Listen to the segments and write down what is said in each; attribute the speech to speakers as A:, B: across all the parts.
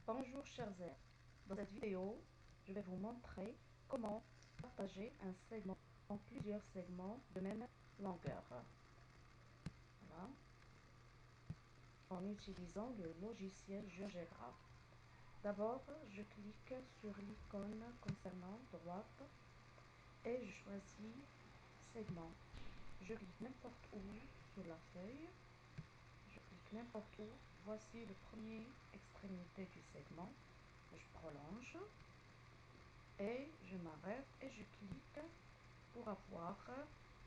A: Bonjour chers élèves, dans cette vidéo, je vais vous montrer comment partager un segment en plusieurs segments de même longueur. Voilà. En utilisant le logiciel GeoGebra. D'abord, je clique sur l'icône concernant droite et je choisis segment. Je clique n'importe où sur la feuille. Je clique n'importe où. Voici le premier extrémité du segment. Je prolonge et je m'arrête et je clique pour avoir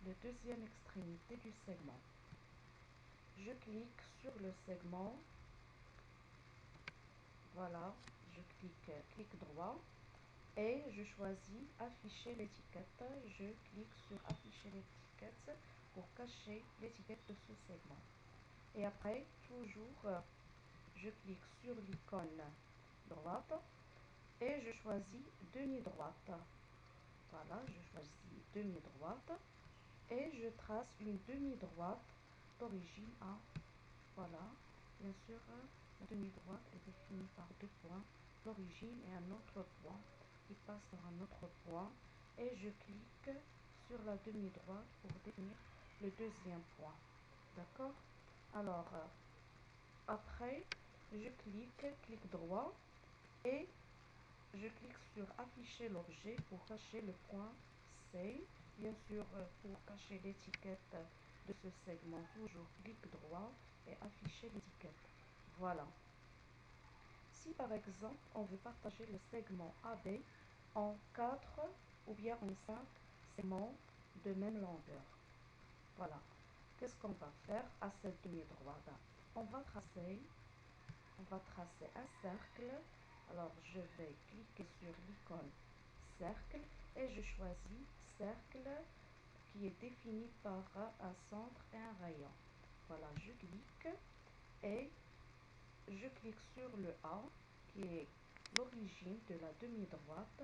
A: la deuxième extrémité du segment. Je clique sur le segment. Voilà, je clique droit et je choisis afficher l'étiquette. Je clique sur afficher l'étiquette pour cacher l'étiquette de ce segment. Et après, toujours, je clique sur l'icône droite et je choisis demi-droite. Voilà, je choisis demi-droite et je trace une demi-droite d'origine A. Voilà, bien sûr, la demi-droite est définie par deux points, l'origine et un autre point qui passe par un autre point. Et je clique sur la demi-droite pour définir le deuxième point. D'accord? Alors, après, je clique droit et je clique sur afficher l'objet pour cacher le point C. Bien sûr, pour cacher l'étiquette de ce segment, toujours clic droit et afficher l'étiquette. Voilà. Si par exemple, on veut partager le segment AB en 4 ou bien en 5 segments de même longueur. Voilà. Qu'est-ce qu'on va faire à cette demi-droite? On va tracer un cercle. Alors, je vais cliquer sur l'icône cercle et je choisis cercle qui est défini par un centre et un rayon. Voilà, je clique et je clique sur le A qui est l'origine de la demi-droite.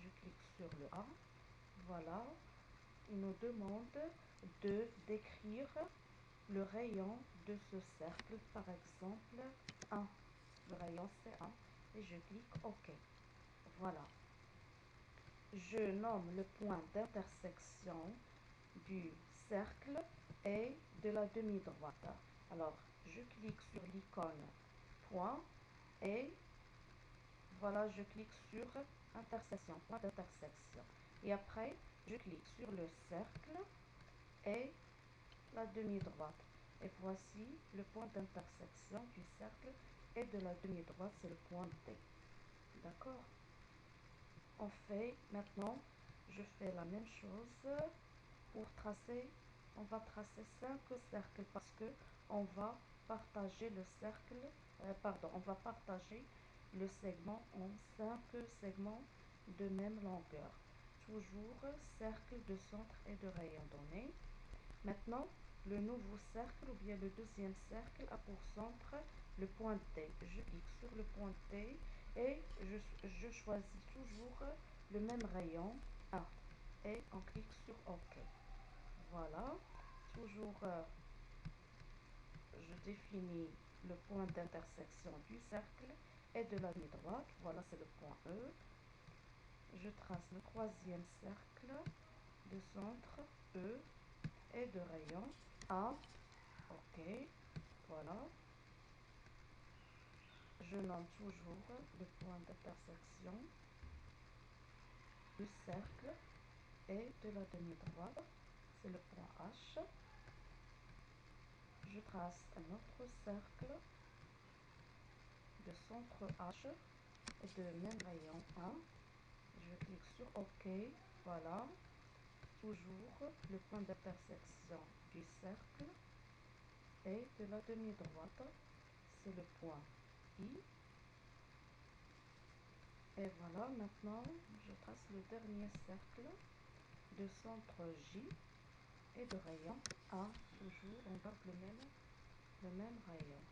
A: Je clique sur le A. Voilà, il nous demande de décrire le rayon de ce cercle, par exemple 1. Le rayon c'est 1 et je clique OK. Voilà. Je nomme le point d'intersection du cercle et de la demi-droite. Alors, je clique sur l'icône point et voilà, je clique sur intersection, point d'intersection. Et après, je clique sur le cercle et la demi-droite. Et voici le point d'intersection du cercle et de la demi-droite, c'est le point D. D'accord? On fait maintenant, je fais la même chose pour tracer. On va tracer 5 cercles parce que on va partager le cercle, on va partager le segment en 5 segments de même longueur. Toujours cercle de centre et de rayon donné. Maintenant, le nouveau cercle ou bien le deuxième cercle a pour centre le point T. Je clique sur le point T et je choisis toujours le même rayon 1 et on clique sur OK. Voilà, toujours je définis le point d'intersection du cercle et de la ligne droite. Voilà, c'est le point E. Je trace le troisième cercle de centre E et de rayon A. OK, voilà. Je nomme toujours le point d'intersection du cercle et de la demi-droite. C'est le point H. Je trace un autre cercle de centre H et de même rayon 1. Je clique sur OK. Voilà. Toujours le point d'intersection du cercle et de la demi-droite. C'est le point I. Et voilà, maintenant, je trace le dernier cercle de centre J et de rayon A. Toujours, on garde le même rayon.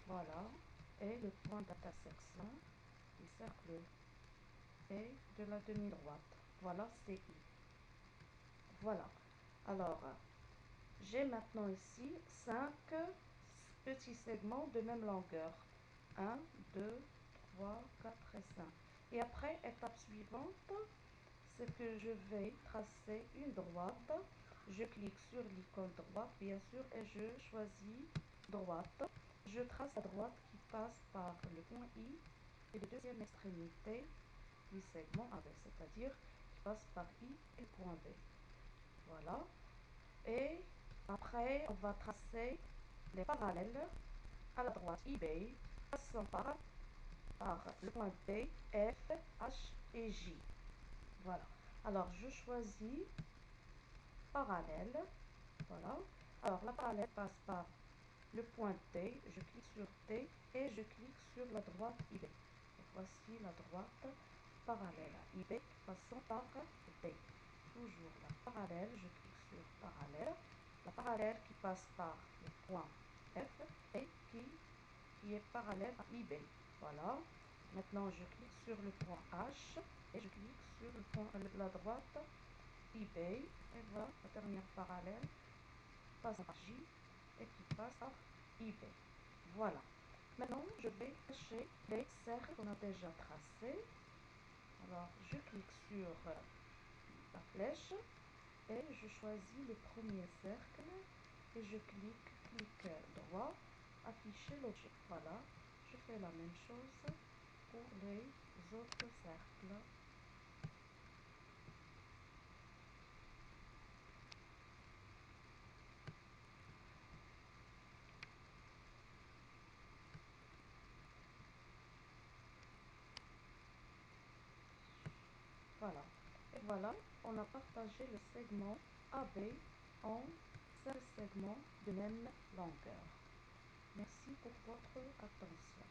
A: Voilà. Et le point d'intersection du cercle et de la demi-droite. Voilà, c'est I. Voilà. Alors, j'ai maintenant ici 5 petits segments de même longueur. 1, 2, 3, 4 et 5. Et après, étape suivante, c'est que je vais tracer une droite. Je clique sur l'icône droite, bien sûr, et je choisis droite. Je trace la droite qui passe par le point I et la deuxième extrémité du segment AB, c'est-à-dire qui passe par I et le point B. Voilà. Et après, on va tracer les parallèles à la droite IB, passant par le point B, F, H et J. Voilà. Alors, je choisis parallèle. Voilà. Alors, la parallèle passe par le point T. Je clique sur T et je clique sur la droite IB. Et voici la droite parallèle à IB passant par B. Toujours la parallèle, je clique sur parallèle. La parallèle qui passe par le point F et qui est parallèle à IB. Voilà. Maintenant, je clique sur le point H et je clique sur le point, la droite IB. Et voilà la dernière parallèle passe par J et qui passe par IB. Voilà. Maintenant, je vais cacher les cercles qu'on a déjà tracés. Alors, je clique sur la flèche et je choisis le premier cercle et je clique droit, afficher l'objet. Voilà, je fais la même chose pour les autres cercles. Voilà. Et voilà, on a partagé le segment AB en 5 segments de même longueur. Merci pour votre attention.